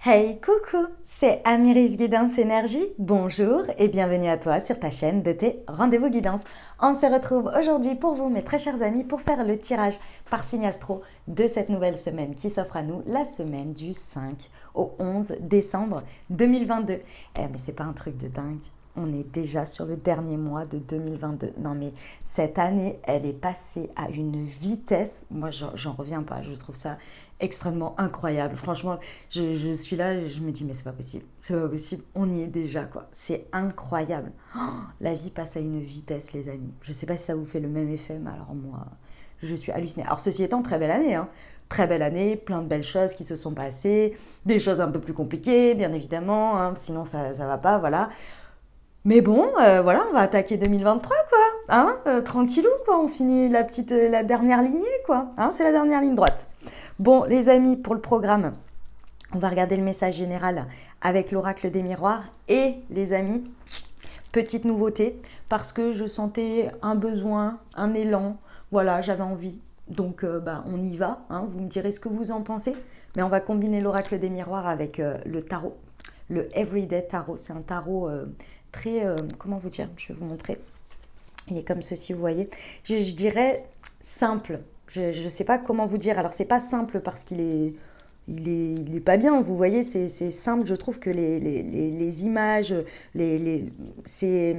Hey, coucou, c'est Amiris Guidance Énergie. Bonjour et bienvenue à toi sur ta chaîne de tes rendez-vous guidance. On se retrouve aujourd'hui pour vous, mes très chers amis, pour faire le tirage par signe astro de cette nouvelle semaine qui s'offre à nous, la semaine du 5 au 11 décembre 2022. Mais c'est pas un truc de dingue. On est déjà sur le dernier mois de 2022. Non mais cette année, elle est passée à une vitesse. Moi, j'en reviens pas. Je trouve ça extrêmement incroyable. Franchement, je suis là, je me dis, mais c'est pas possible. C'est pas possible. On y est déjà, quoi. C'est incroyable. Oh, la vie passe à une vitesse, les amis. Je sais pas si ça vous fait le même effet, mais alors moi, je suis hallucinée. Alors, ceci étant, très belle année, hein. Très belle année, plein de belles choses qui se sont passées, des choses un peu plus compliquées, bien évidemment, hein, sinon ça va pas, voilà. Mais bon, voilà, on va attaquer 2023, quoi. Hein, tranquillou, quoi. On finit la dernière lignée, quoi. Hein, c'est la dernière ligne droite. Bon, les amis, pour le programme, on va regarder le message général avec l'oracle des miroirs. Et, les amis, petite nouveauté, parce que je sentais un besoin, un élan. Voilà, j'avais envie. Donc, on y va. Hein, vous me direz ce que vous en pensez. Mais on va combiner l'oracle des miroirs avec le tarot. Le Everyday Tarot. C'est un tarot très, comment vous dire, je vais vous montrer. Il est comme ceci, vous voyez. Je dirais simple. Je ne sais pas comment vous dire. Alors, c'est pas simple parce il est pas bien. Vous voyez, c'est simple. Je trouve que les images, c'est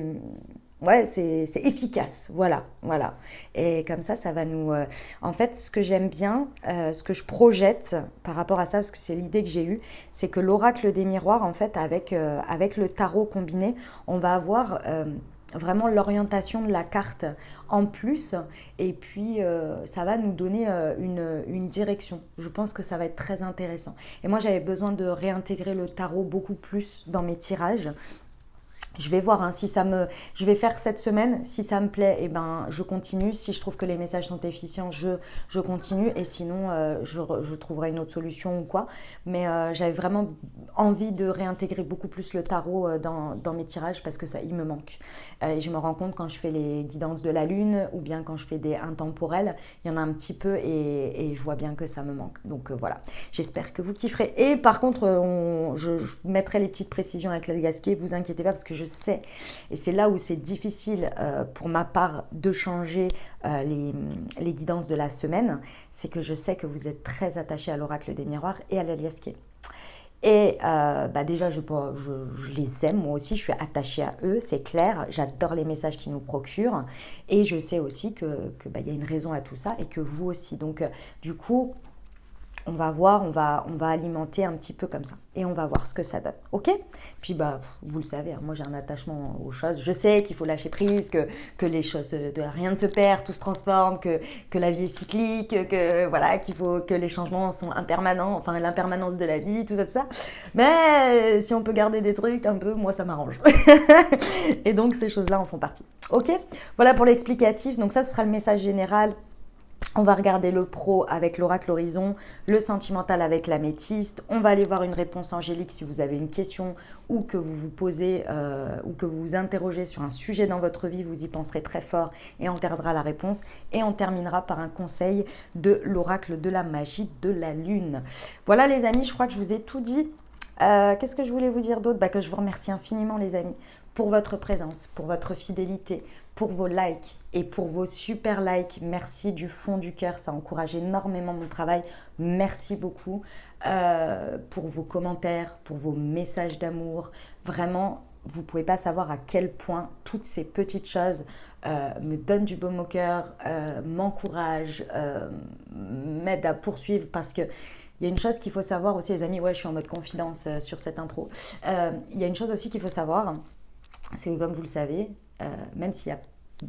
ouais, c'est efficace. Voilà, voilà. Et comme ça va nous. En fait, ce que j'aime bien, ce que je projette par rapport à ça, parce que c'est l'idée que j'ai eue, c'est que l'oracle des miroirs, en fait, avec le tarot combiné, on va avoir vraiment l'orientation de la carte en plus, et puis ça va nous donner une direction. Je pense que ça va être très intéressant. Et moi, j'avais besoin de réintégrer le tarot beaucoup plus dans mes tirages. Je vais voir, hein, si ça me. Je vais faire cette semaine. Si ça me plaît, eh ben, je continue. Si je trouve que les messages sont efficients, je continue. Et sinon, je trouverai une autre solution ou quoi. Mais j'avais vraiment envie de réintégrer beaucoup plus le tarot dans mes tirages parce que ça, il me manque. Et je me rends compte quand je fais les guidances de la lune ou bien quand je fais des intemporels, il y en a un petit peu et je vois bien que ça me manque. Donc voilà. J'espère que vous kifferez. Et par contre, je mettrai les petites précisions avec l'aliasqué. Vous inquiétez pas parce que je sais, et c'est là où c'est difficile pour ma part de changer les guidances de la semaine, c'est que je sais que vous êtes très attachés à l'oracle des miroirs et à l'aliasqué. Et déjà, je les aime, moi aussi, je suis attachée à eux, c'est clair. J'adore les messages qu'ils nous procurent. Et je sais aussi que y a une raison à tout ça et que vous aussi. Donc, du coup, on va voir, on va alimenter un petit peu comme ça. Et on va voir ce que ça donne. Ok? Puis vous le savez, hein, moi j'ai un attachement aux choses. Je sais qu'il faut lâcher prise, que les choses, rien ne se perd, tout se transforme, que la vie est cyclique, que voilà, qu'il faut que les changements sont impermanents, enfin l'impermanence de la vie, tout ça, tout ça. Mais si on peut garder des trucs un peu, moi ça m'arrange. Et donc ces choses-là en font partie. Ok? Voilà pour l'explicatif. Donc ça, ce sera le message général. On va regarder le pro avec l'oracle horizon, le sentimental avec l'améthyste. On va aller voir une réponse angélique si vous avez une question ou que vous vous posez ou que vous vous interrogez sur un sujet dans votre vie, vous y penserez très fort et on regardera la réponse. Et on terminera par un conseil de l'oracle de la magie de la lune. Voilà les amis, je crois que je vous ai tout dit. Qu'est-ce que je voulais vous dire d'autre? Que je vous remercie infiniment les amis pour votre présence, pour votre fidélité, pour vos likes et pour vos super likes. Merci du fond du cœur, ça encourage énormément mon travail. Merci beaucoup pour vos commentaires, pour vos messages d'amour. Vraiment, vous ne pouvez pas savoir à quel point toutes ces petites choses me donnent du baume au cœur, m'encouragent, m'aident à poursuivre parce que il y a une chose qu'il faut savoir aussi, les amis, ouais, je suis en mode confidence sur cette intro. Il y a une chose aussi qu'il faut savoir, c'est que comme vous le savez, même si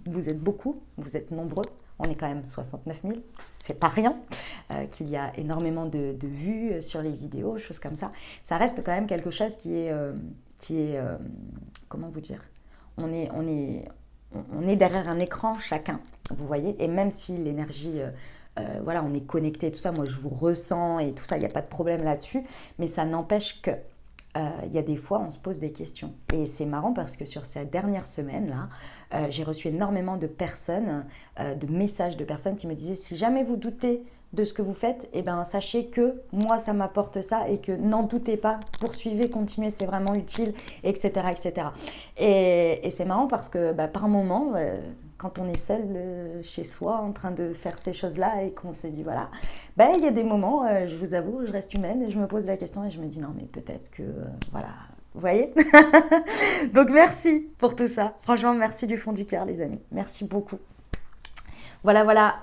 vous êtes beaucoup, vous êtes nombreux, on est quand même 69 000, c'est pas rien, qu'il y a énormément de vues sur les vidéos, choses comme ça reste quand même quelque chose qui est comment vous dire, on est derrière un écran chacun, vous voyez, et même si l'énergie... voilà, on est connecté, tout ça, moi je vous ressens et tout ça, il n'y a pas de problème là-dessus, mais ça n'empêche que il y a des fois on se pose des questions. Et c'est marrant parce que sur ces dernières semaines-là, j'ai reçu énormément de personnes, de messages de personnes qui me disaient si jamais vous doutez de ce que vous faites, eh ben, sachez que moi, ça m'apporte ça et que n'en doutez pas, poursuivez, continuez, c'est vraiment utile, etc. etc. Et c'est marrant parce que par moment, quand on est seul chez soi en train de faire ces choses-là et qu'on se dit voilà, il y a des moments, je vous avoue, je reste humaine et je me pose la question et je me dis non mais peut-être que voilà, vous voyez. Donc merci pour tout ça, franchement merci du fond du cœur les amis, merci beaucoup. Voilà, voilà.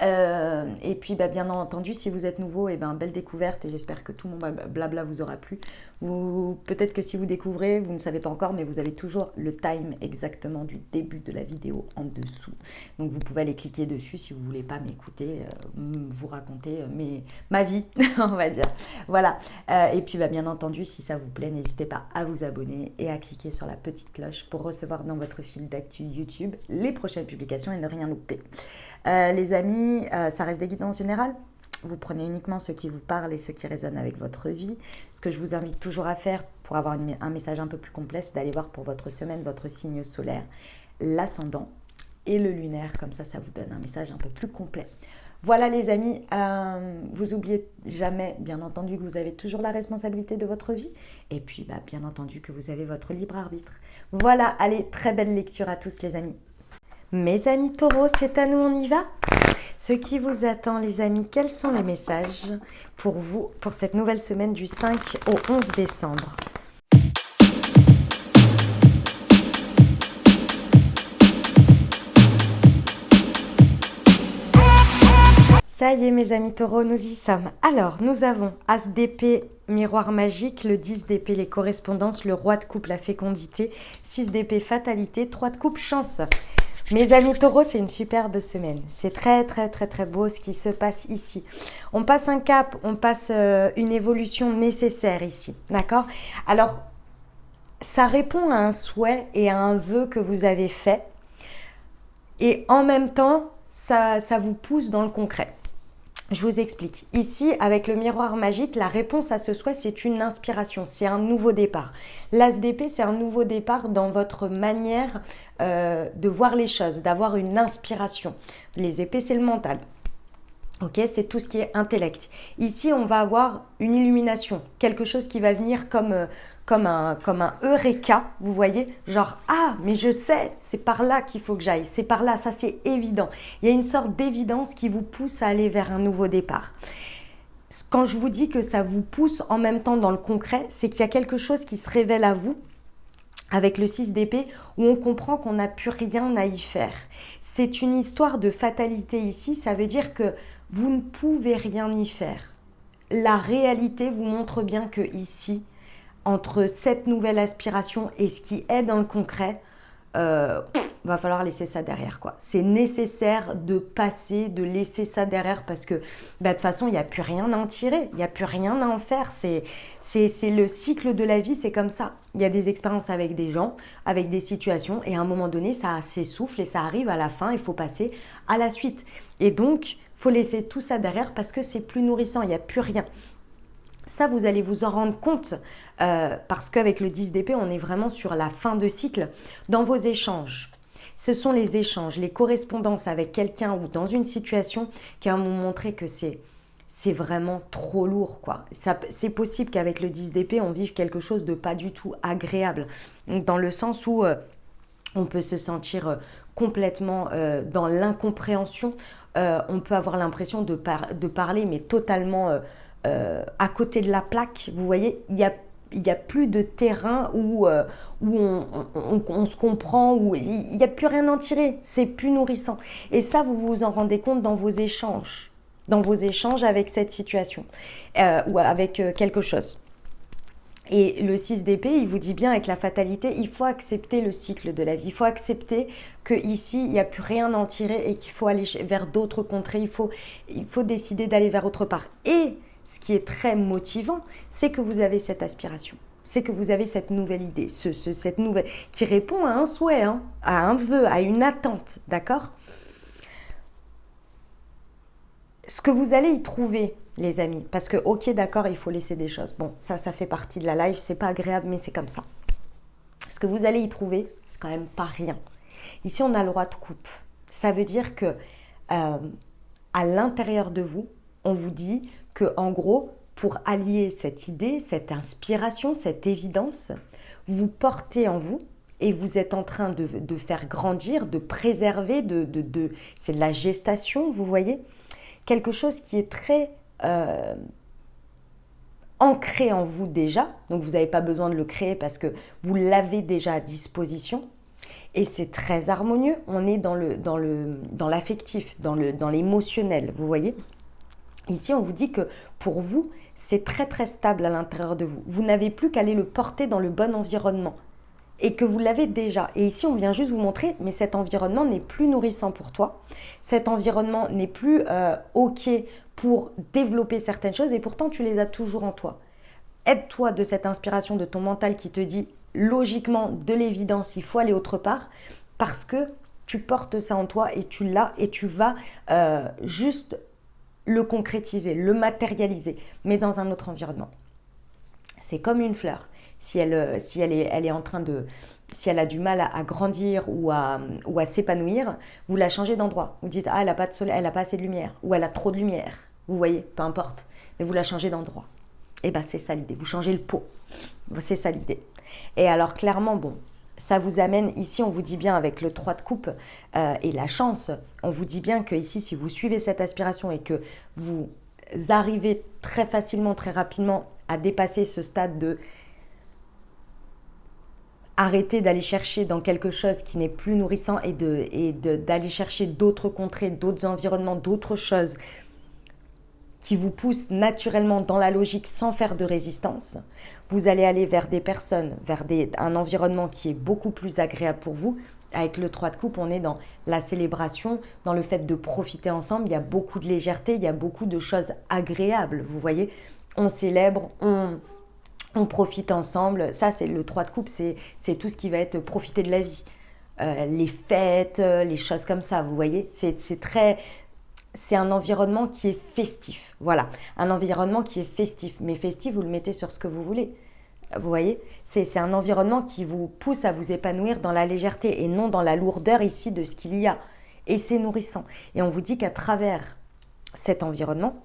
Et puis, bien entendu, si vous êtes nouveau, belle découverte et j'espère que tout mon blabla vous aura plu. Peut-être que si vous découvrez, vous ne savez pas encore, mais vous avez toujours le time exactement du début de la vidéo en dessous. Donc, vous pouvez aller cliquer dessus si vous ne voulez pas m'écouter, vous raconter ma vie, on va dire. Voilà. Et puis, bien entendu, si ça vous plaît, n'hésitez pas à vous abonner et à cliquer sur la petite cloche pour recevoir dans votre fil d'actu YouTube les prochaines publications et ne rien louper. Les amis, ça reste des guidances générales. Vous prenez uniquement ce qui vous parle et ce qui résonne avec votre vie. Ce que je vous invite toujours à faire pour avoir un message un peu plus complet, c'est d'aller voir pour votre semaine votre signe solaire, l'ascendant et le lunaire. Comme ça, ça vous donne un message un peu plus complet. Voilà les amis, vous n'oubliez jamais, bien entendu, que vous avez toujours la responsabilité de votre vie. Et puis, bien entendu, que vous avez votre libre arbitre. Voilà, allez, très belle lecture à tous les amis. Mes amis taureaux, c'est à nous, on y va? Ce qui vous attend les amis, quels sont les messages pour vous pour cette nouvelle semaine du 5 au 11 décembre? Ça y est mes amis taureaux, nous y sommes. Alors, nous avons As d'épée, miroir magique, le 10 d'épée, les correspondances, le roi de coupe, la fécondité, 6 d'épée, fatalité, 3 de coupe, chance. Mes amis taureaux, c'est une superbe semaine. C'est très, très, très, très beau ce qui se passe ici. On passe un cap, on passe une évolution nécessaire ici. D'accord? Alors, ça répond à un souhait et à un vœu que vous avez fait. Et en même temps, ça vous pousse dans le concret. Je vous explique. Ici, avec le miroir magique, la réponse à ce souhait, c'est une inspiration, c'est un nouveau départ. L'As d'épée, c'est un nouveau départ dans votre manière de voir les choses, d'avoir une inspiration. Les épées, c'est le mental. Ok, c'est tout ce qui est intellect. Ici, on va avoir une illumination, quelque chose qui va venir comme un eureka, vous voyez, genre ah, mais je sais, c'est par là qu'il faut que j'aille, c'est par là, ça c'est évident. Il y a une sorte d'évidence qui vous pousse à aller vers un nouveau départ. Quand je vous dis que ça vous pousse en même temps dans le concret, c'est qu'il y a quelque chose qui se révèle à vous avec le 6 d'épée, où on comprend qu'on n'a plus rien à y faire. C'est une histoire de fatalité ici, ça veut dire que vous ne pouvez rien y faire. La réalité vous montre bien que ici, entre cette nouvelle aspiration et ce qui est dans le concret, va falloir laisser ça derrière, quoi. C'est nécessaire de passer, de laisser ça derrière parce que de toute façon, il n'y a plus rien à en tirer, il n'y a plus rien à en faire. C'est le cycle de la vie, c'est comme ça. Il y a des expériences avec des gens, avec des situations et à un moment donné, ça s'essouffle et ça arrive à la fin, il faut passer à la suite. Et donc, il faut laisser tout ça derrière parce que c'est plus nourrissant, il n'y a plus rien. Ça, vous allez vous en rendre compte parce qu'avec le 10 d'épée, on est vraiment sur la fin de cycle dans vos échanges. Ce sont les échanges, les correspondances avec quelqu'un ou dans une situation qui vont vous montrer que c'est vraiment trop lourd, quoi. C'est possible qu'avec le 10 d'épée, on vive quelque chose de pas du tout agréable, dans le sens où on peut se sentir complètement dans l'incompréhension. On peut avoir l'impression de parler, mais totalement à côté de la plaque. Vous voyez, il y a plus de terrain où on se comprend, où il n'y a plus rien à en tirer. C'est plus nourrissant. Et ça, vous vous en rendez compte dans vos échanges avec cette situation ou avec quelque chose. Et le 6 d'épée, il vous dit bien avec la fatalité, il faut accepter le cycle de la vie. Il faut accepter qu'ici, il n'y a plus rien à en tirer et qu'il faut aller vers d'autres contrées. Il faut décider d'aller vers autre part. Et ce qui est très motivant, c'est que vous avez cette aspiration. C'est que vous avez cette nouvelle idée, cette nouvelle qui répond à un souhait, à un vœu, à une attente, d'accord ? Ce que vous allez y trouver, les amis, parce que ok, d'accord, il faut laisser des choses. Bon, ça fait partie de la life, c'est pas agréable, mais c'est comme ça. Ce que vous allez y trouver, c'est quand même pas rien. Ici, on a le roi de coupe. Ça veut dire que à l'intérieur de vous, on vous dit que en gros, pour allier cette idée, cette inspiration, cette évidence, vous portez en vous et vous êtes en train de faire grandir, de préserver, c'est de la gestation, vous voyez, quelque chose qui est très ancré en vous déjà, donc vous n'avez pas besoin de le créer parce que vous l'avez déjà à disposition, et c'est très harmonieux, on est dans l'affectif, dans l'émotionnel, vous voyez. Ici, on vous dit que pour vous, c'est très très stable à l'intérieur de vous. Vous n'avez plus qu'à aller le porter dans le bon environnement et que vous l'avez déjà. Et ici, on vient juste vous montrer, mais cet environnement n'est plus nourrissant pour toi. Cet environnement n'est plus OK pour développer certaines choses et pourtant, tu les as toujours en toi. Aide-toi de cette inspiration de ton mental qui te dit logiquement, de l'évidence, il faut aller autre part parce que tu portes ça en toi et tu l'as et tu vas juste le concrétiser, le matérialiser, mais dans un autre environnement. C'est comme une fleur. Si elle est en train de, si elle a du mal à grandir ou à s'épanouir, vous la changez d'endroit. Vous dites, ah, elle n'a pas de soleil, elle n'a pas assez de lumière, ou elle a trop de lumière. Vous voyez, peu importe, mais vous la changez d'endroit. Et bien, c'est ça l'idée. Vous changez le pot. C'est ça l'idée. Et alors, clairement, bon, ça vous amène, ici on vous dit bien avec le 3 de coupe et la chance, on vous dit bien que ici si vous suivez cette aspiration et que vous arrivez très facilement, très rapidement à dépasser ce stade de arrêter d'aller chercher dans quelque chose qui n'est plus nourrissant et d'aller chercher d'autres contrées, d'autres environnements, d'autres choses qui vous poussent naturellement dans la logique sans faire de résistance, vous allez aller vers des personnes, vers un environnement qui est beaucoup plus agréable pour vous. Avec le 3 de coupe, on est dans la célébration, dans le fait de profiter ensemble. Il y a beaucoup de légèreté, il y a beaucoup de choses agréables, vous voyez. On célèbre, on profite ensemble. Ça, c'est le 3 de coupe, c'est tout ce qui va être profiter de la vie. Les fêtes, les choses comme ça, vous voyez. C'est un environnement qui est festif. Voilà, un environnement qui est festif. Mais festif, vous le mettez sur ce que vous voulez. Vous voyez, c'est un environnement qui vous pousse à vous épanouir dans la légèreté et non dans la lourdeur ici de ce qu'il y a. Et c'est nourrissant. Et on vous dit qu'à travers cet environnement,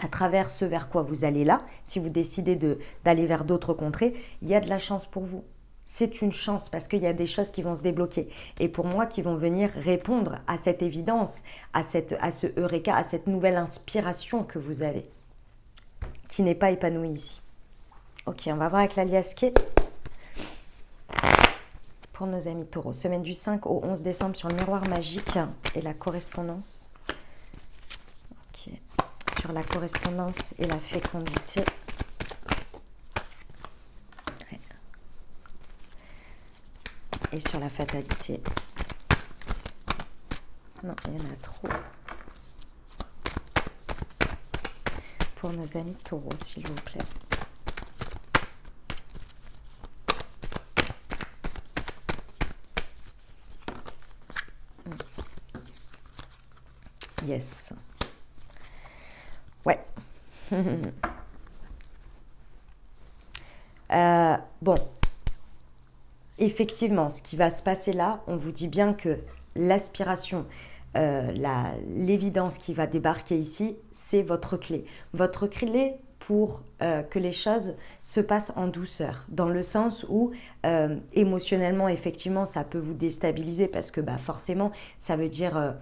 à travers ce vers quoi vous allez là, si vous décidez d'aller vers d'autres contrées, il y a de la chance pour vous. C'est une chance parce qu'il y a des choses qui vont se débloquer. Et pour moi, qui vont venir répondre à cette évidence, à ce eureka, à cette nouvelle inspiration que vous avez, qui n'est pas épanouie ici. Ok, on va voir avec l'alias K pour nos amis taureaux. Semaine du 5 au 11 décembre sur le miroir magique et la correspondance. Ok, sur la correspondance et la fécondité. Et sur la fatalité. Non, il y en a trop. Pour nos amis taureaux, s'il vous plaît. Yes. Ouais. Bon. Effectivement, ce qui va se passer là, on vous dit bien que l'aspiration, l'évidence qui va débarquer ici, c'est votre clé. Votre clé pour que les choses se passent en douceur, dans le sens où émotionnellement, effectivement, ça peut vous déstabiliser parce que forcément, ça veut dire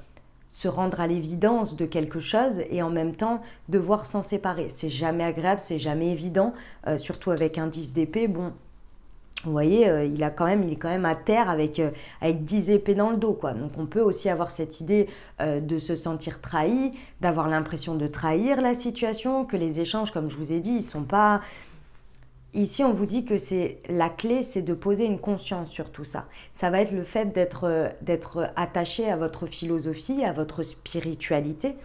se rendre à l'évidence de quelque chose et en même temps devoir s'en séparer. C'est jamais agréable, c'est jamais évident, surtout avec un 10 d'épée. Bon, vous voyez, il est quand même à terre avec 10 épées dans le dos, quoi. Donc on peut aussi avoir cette idée de se sentir trahi, d'avoir l'impression de trahir la situation, que les échanges, comme je vous ai dit, ils sont pas... Ici, on vous dit que la clé, c'est de poser une conscience sur tout ça. Ça va être le fait d'être attaché à votre philosophie, à votre spiritualité,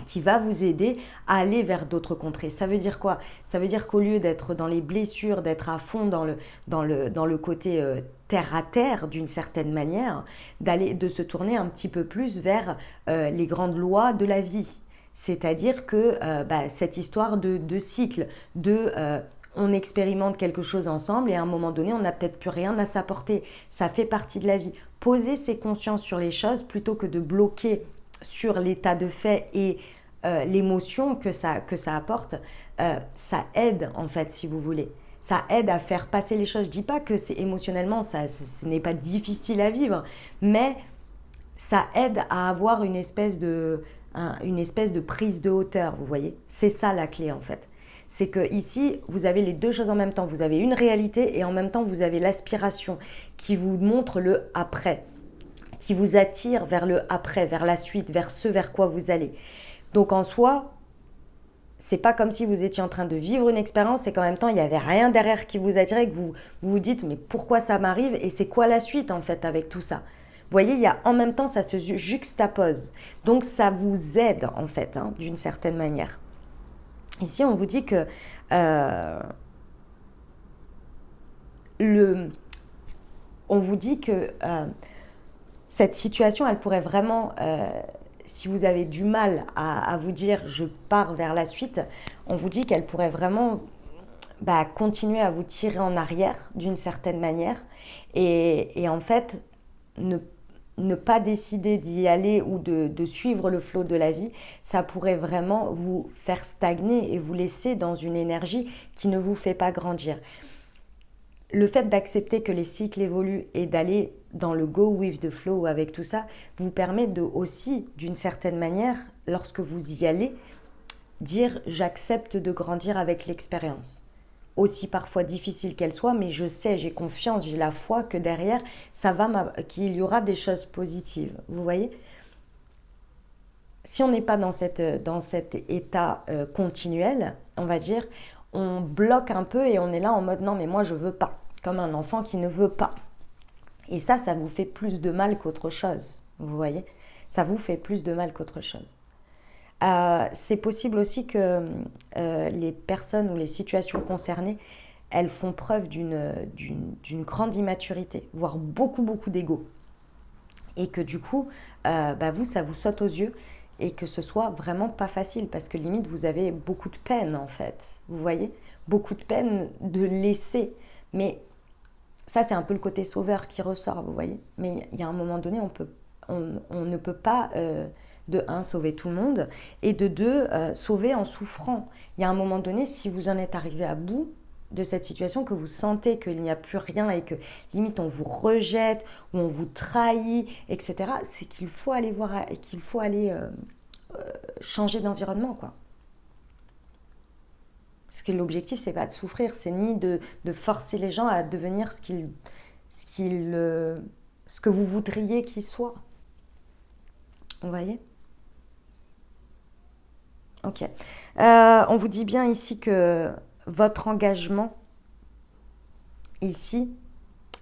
qui va vous aider à aller vers d'autres contrées. Ça veut dire quoi? Ça veut dire qu'au lieu d'être dans les blessures, d'être à fond dans le côté terre à terre d'une certaine manière, de se tourner un petit peu plus vers les grandes lois de la vie. C'est-à-dire que cette histoire de cycle, on expérimente quelque chose ensemble et à un moment donné, on n'a peut-être plus rien à s'apporter. Ça fait partie de la vie. Poser ses consciences sur les choses plutôt que de bloquer sur l'état de fait et l'émotion que ça apporte, ça aide en fait, si vous voulez. Ça aide à faire passer les choses. Je dis pas que c'est émotionnellement, ce n'est pas difficile à vivre, mais ça aide à avoir une espèce de prise de hauteur, vous voyez. C'est ça la clé en fait. C'est que ici, vous avez les deux choses en même temps. Vous avez une réalité et en même temps, vous avez l'aspiration qui vous montre le après, qui vous attire vers le après, vers la suite, vers ce vers quoi vous allez. Donc en soi, c'est pas comme si vous étiez en train de vivre une expérience et qu'en même temps il n'y avait rien derrière qui vous attirait, que vous dites mais pourquoi ça m'arrive et c'est quoi la suite en fait avec tout ça. Vous voyez, il y a en même temps ça se juxtapose. Donc ça vous aide en fait, hein, d'une certaine manière. Ici on vous dit que on vous dit que cette situation elle pourrait vraiment si vous avez du mal à vous dire je pars vers la suite, on vous dit qu'elle pourrait vraiment continuer à vous tirer en arrière d'une certaine manière et en fait ne pas décider d'y aller ou de suivre le flot de la vie, ça pourrait vraiment vous faire stagner et vous laisser dans une énergie qui ne vous fait pas grandir. Le fait d'accepter que les cycles évoluent et d'aller dans le go with the flow avec tout ça, vous permet de aussi, d'une certaine manière, lorsque vous y allez, dire j'accepte de grandir avec l'expérience. Aussi parfois difficile qu'elle soit, mais je sais, j'ai confiance, j'ai la foi que derrière, qu'il y aura des choses positives. Vous voyez ? Si on n'est pas dans cet état continuel, on va dire, on bloque un peu et on est là en mode non mais moi je veux pas, comme un enfant qui ne veut pas. Et ça vous fait plus de mal qu'autre chose, vous voyez ? Ça vous fait plus de mal qu'autre chose. C'est possible aussi que les personnes ou les situations concernées, elles font preuve d'une grande immaturité, voire beaucoup d'ego. Et que du coup, vous, ça vous saute aux yeux et que ce soit vraiment pas facile parce que limite, vous avez beaucoup de peine en fait. Vous voyez ? Beaucoup de peine de laisser. Mais ça, c'est un peu le côté sauveur qui ressort, vous voyez ? Mais il y a un moment donné, on ne peut pas... de un, sauver tout le monde, et de deux, sauver en souffrant. Il y a un moment donné, si vous en êtes arrivé à bout de cette situation, que vous sentez qu'il n'y a plus rien et que limite on vous rejette, ou on vous trahit, etc., c'est qu'il faut aller voir, et qu'il faut aller changer d'environnement, quoi. Parce que l'objectif, c'est pas de souffrir, c'est ni de forcer les gens à devenir ce que vous voudriez qu'ils soient. Vous voyez ? Ok. On vous dit bien ici que votre engagement, ici,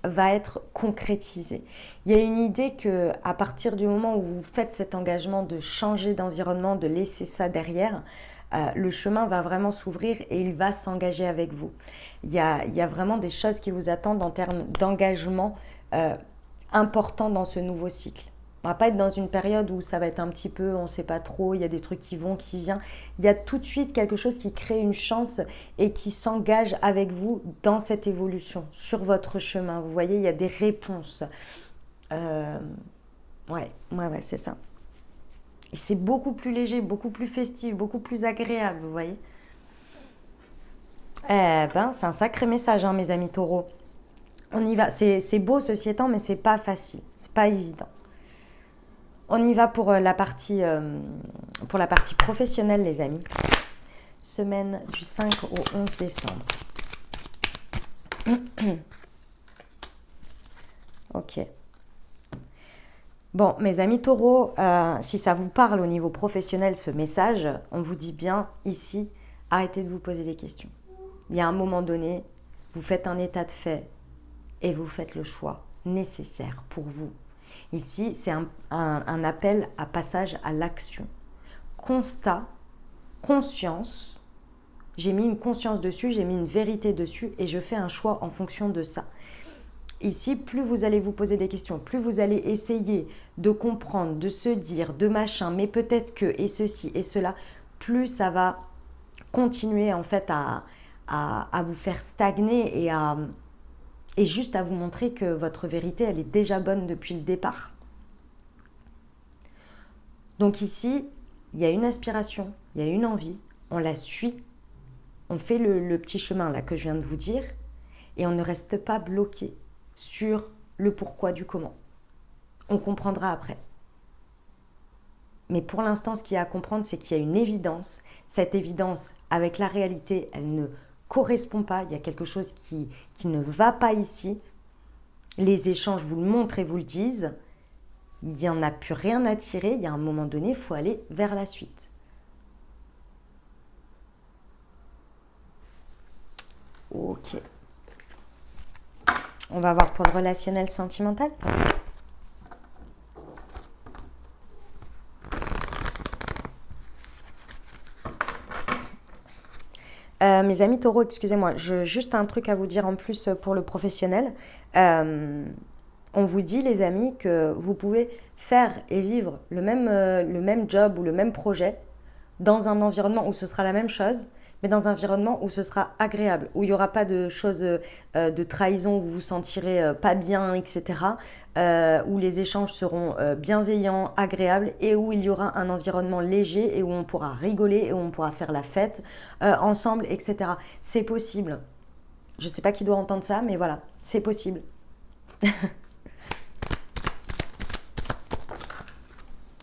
va être concrétisé. Il y a une idée que à partir du moment où vous faites cet engagement de changer d'environnement, de laisser ça derrière, le chemin va vraiment s'ouvrir et il va s'engager avec vous. Il y a vraiment des choses qui vous attendent en termes d'engagement important dans ce nouveau cycle. On va pas être dans une période où ça va être un petit peu, on ne sait pas trop, il y a des trucs qui vont, qui viennent. Il y a tout de suite quelque chose qui crée une chance et qui s'engage avec vous dans cette évolution, sur votre chemin. Vous voyez, il y a des réponses. Ouais, c'est ça. Et c'est beaucoup plus léger, beaucoup plus festif, beaucoup plus agréable, vous voyez. C'est un sacré message, hein, mes amis taureaux. On y va. C'est beau ceci étant, mais c'est pas facile. C'est pas évident. On y va pour la partie professionnelle, les amis. Semaine du 5 au 11 décembre. Ok. Bon, mes amis taureaux, si ça vous parle au niveau professionnel, ce message, on vous dit bien ici, arrêtez de vous poser des questions. Il y a un moment donné, vous faites un état de fait et vous faites le choix nécessaire pour vous. Ici, c'est un appel à passage à l'action. Constat, conscience, j'ai mis une conscience dessus, j'ai mis une vérité dessus et je fais un choix en fonction de ça. Ici, plus vous allez vous poser des questions, plus vous allez essayer de comprendre, de se dire, de machin, mais peut-être que, et ceci, et cela, plus ça va continuer en fait à vous faire stagner et juste à vous montrer que votre vérité, elle est déjà bonne depuis le départ. Donc ici, il y a une aspiration, il y a une envie, on la suit, on fait le petit chemin là que je viens de vous dire et on ne reste pas bloqué sur le pourquoi du comment. On comprendra après. Mais pour l'instant, ce qu'il y a à comprendre, c'est qu'il y a une évidence. Cette évidence, avec la réalité, elle ne correspond pas. Il y a quelque chose qui ne va pas ici. Les échanges vous le montrent et vous le disent. Il n'y en a plus rien à tirer. Il y a un moment donné, il faut aller vers la suite. Ok. On va voir pour le relationnel sentimental. Mes amis taureaux, excusez-moi, juste un truc à vous dire en plus pour le professionnel. On vous dit, les amis, que vous pouvez faire et vivre le même job ou le même projet dans un environnement où ce sera la même chose, mais dans un environnement où ce sera agréable, où il n'y aura pas de choses de trahison, où vous vous sentirez pas bien, etc., où les échanges seront bienveillants, agréables, et où il y aura un environnement léger, et où on pourra rigoler, et où on pourra faire la fête ensemble, etc. C'est possible. Je ne sais pas qui doit entendre ça, mais voilà, c'est possible.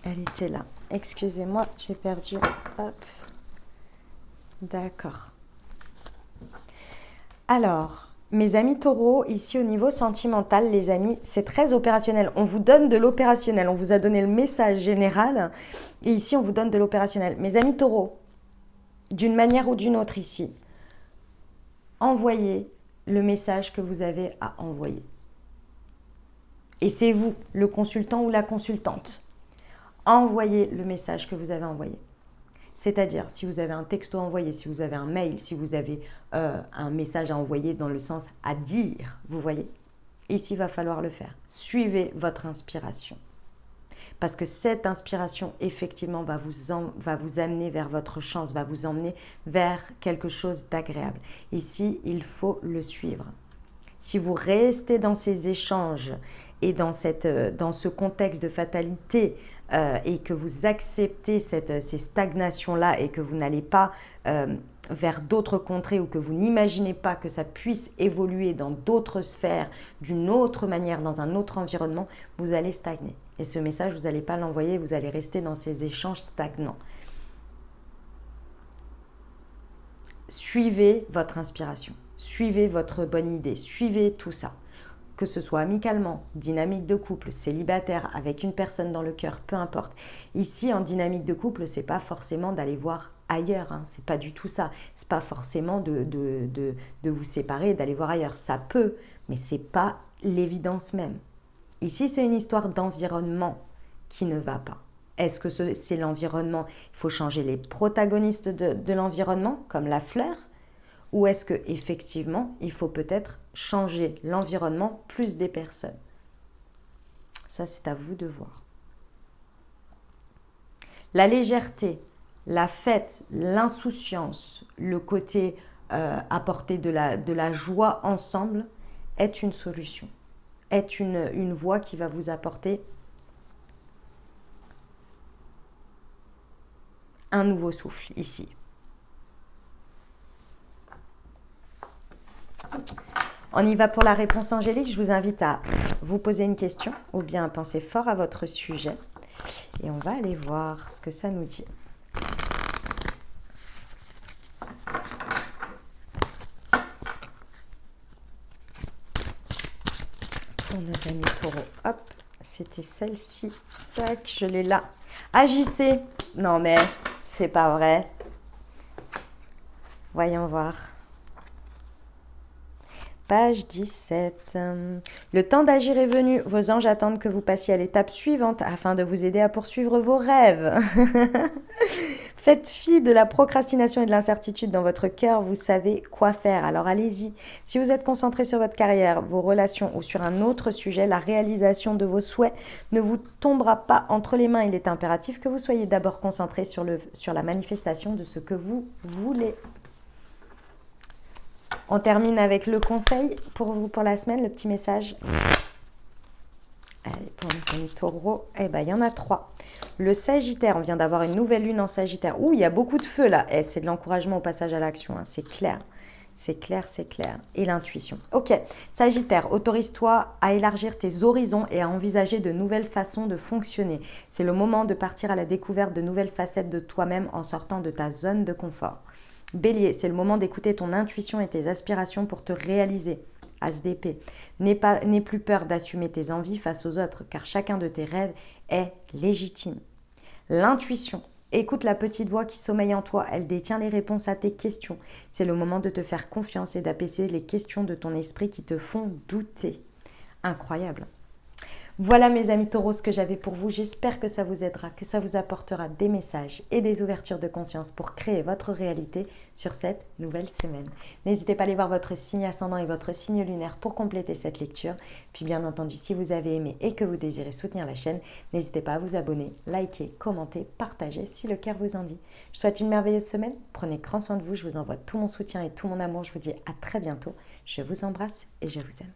Elle était là. Excusez-moi, j'ai perdu. Hop. D'accord. Alors, mes amis taureaux, ici au niveau sentimental, les amis, c'est très opérationnel. On vous donne de l'opérationnel. On vous a donné le message général. Et ici, on vous donne de l'opérationnel. Mes amis taureaux, d'une manière ou d'une autre ici, envoyez le message que vous avez à envoyer. Et c'est vous, le consultant ou la consultante. Envoyez le message que vous avez envoyé. C'est-à-dire, si vous avez un texto à envoyer, si vous avez un mail, si vous avez un message à envoyer dans le sens à dire, vous voyez, ici, il va falloir le faire. Suivez votre inspiration. Parce que cette inspiration, effectivement, va vous amener vers votre chance, va vous emmener vers quelque chose d'agréable. Ici, il faut le suivre. Si vous restez dans ces échanges et dans ce contexte de fatalité et que vous acceptez ces stagnations-là et que vous n'allez pas vers d'autres contrées ou que vous n'imaginez pas que ça puisse évoluer dans d'autres sphères, d'une autre manière, dans un autre environnement, vous allez stagner. Et ce message, vous n'allez pas l'envoyer, vous allez rester dans ces échanges stagnants. Suivez votre inspiration, suivez votre bonne idée, suivez tout ça. Que ce soit amicalement, dynamique de couple, célibataire, avec une personne dans le cœur, peu importe. Ici, en dynamique de couple, c'est pas forcément d'aller voir ailleurs, hein. C'est pas du tout ça. C'est pas forcément de vous séparer, d'aller voir ailleurs. Ça peut, mais c'est pas l'évidence même. Ici, c'est une histoire d'environnement qui ne va pas. Est-ce que c'est l'environnement? Il faut changer les protagonistes de l'environnement, comme la fleur, ou est-ce que effectivement, il faut peut-être changer l'environnement plus des personnes? Ça, c'est à vous de voir. La légèreté, la fête, l'insouciance, le côté apporter de la joie ensemble est une solution, est une voie qui va vous apporter un nouveau souffle ici. On y va pour la réponse angélique. Je vous invite à vous poser une question ou bien à penser fort à votre sujet. Et on va aller voir ce que ça nous dit. Pour nos amis taureaux. Hop, c'était celle-ci. Tac, je l'ai là. Agissez. Non mais, c'est pas vrai. Voyons voir. Page 17. Le temps d'agir est venu. Vos anges attendent que vous passiez à l'étape suivante afin de vous aider à poursuivre vos rêves. Faites fi de la procrastination et de l'incertitude dans votre cœur. Vous savez quoi faire. Alors allez-y. Si vous êtes concentré sur votre carrière, vos relations ou sur un autre sujet, la réalisation de vos souhaits ne vous tombera pas entre les mains. Il est impératif que vous soyez d'abord concentré sur la manifestation de ce que vous voulez. On termine avec le conseil pour vous pour la semaine, le petit message. Allez, pour mes amis taureaux? Eh bien, il y en a 3. Le Sagittaire, on vient d'avoir une nouvelle lune en Sagittaire. Ouh, il y a beaucoup de feu là. C'est de l'encouragement au passage à l'action, hein. C'est clair. C'est clair, c'est clair. Et l'intuition. Ok, Sagittaire, autorise-toi à élargir tes horizons et à envisager de nouvelles façons de fonctionner. C'est le moment de partir à la découverte de nouvelles facettes de toi-même en sortant de ta zone de confort. Bélier, c'est le moment d'écouter ton intuition et tes aspirations pour te réaliser. As d'épée, n'aie plus peur d'assumer tes envies face aux autres, car chacun de tes rêves est légitime. L'intuition. Écoute la petite voix qui sommeille en toi, elle détient les réponses à tes questions. C'est le moment de te faire confiance et d'apaiser les questions de ton esprit qui te font douter. Incroyable. Voilà mes amis taureaux ce que j'avais pour vous. J'espère que ça vous aidera, que ça vous apportera des messages et des ouvertures de conscience pour créer votre réalité sur cette nouvelle semaine. N'hésitez pas à aller voir votre signe ascendant et votre signe lunaire pour compléter cette lecture. Puis bien entendu, si vous avez aimé et que vous désirez soutenir la chaîne, n'hésitez pas à vous abonner, liker, commenter, partager si le cœur vous en dit. Je vous souhaite une merveilleuse semaine. Prenez grand soin de vous. Je vous envoie tout mon soutien et tout mon amour. Je vous dis à très bientôt. Je vous embrasse et je vous aime.